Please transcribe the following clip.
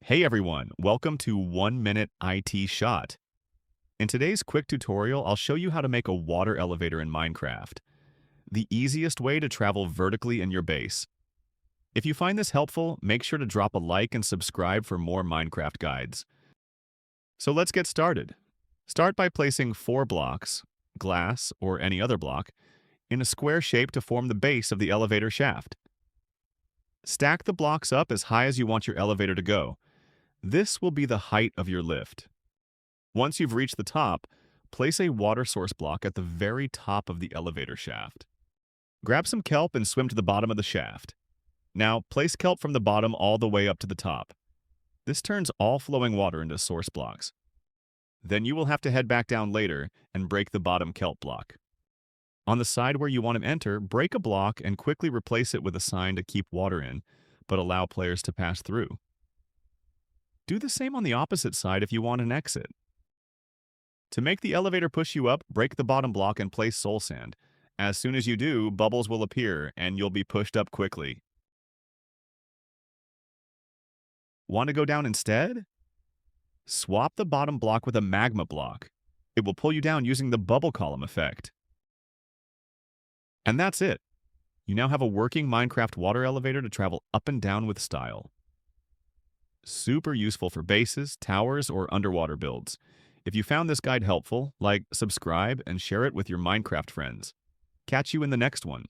Hey everyone, welcome to 1 Minute IT Shot. In today's quick tutorial, I'll show you how to make a water elevator in Minecraft, the easiest way to travel vertically in your base. If you find this helpful, make sure to drop a like and subscribe for more Minecraft guides. So let's get started. Start by placing 4 blocks, glass or any other block, in a square shape to form the base of the elevator shaft. Stack the blocks up as high as you want your elevator to go. This will be the height of your lift. Once you've reached the top, place a water source block at the very top of the elevator shaft. Grab some kelp and swim to the bottom of the shaft. Now, place kelp from the bottom all the way up to the top. This turns all flowing water into source blocks. Then you will have to head back down later and break the bottom kelp block. On the side where you want to enter, break a block and quickly replace it with a sign to keep water in, but allow players to pass through. Do the same on the opposite side if you want an exit. To make the elevator push you up, break the bottom block and place soul sand. As soon as you do, bubbles will appear and you'll be pushed up quickly. Want to go down instead? Swap the bottom block with a magma block. It will pull you down using the bubble column effect. And that's it. You now have a working Minecraft water elevator to travel up and down with style. Super useful for bases, towers, or underwater builds. If you found this guide helpful, like, subscribe, and share it with your Minecraft friends. Catch you in the next one.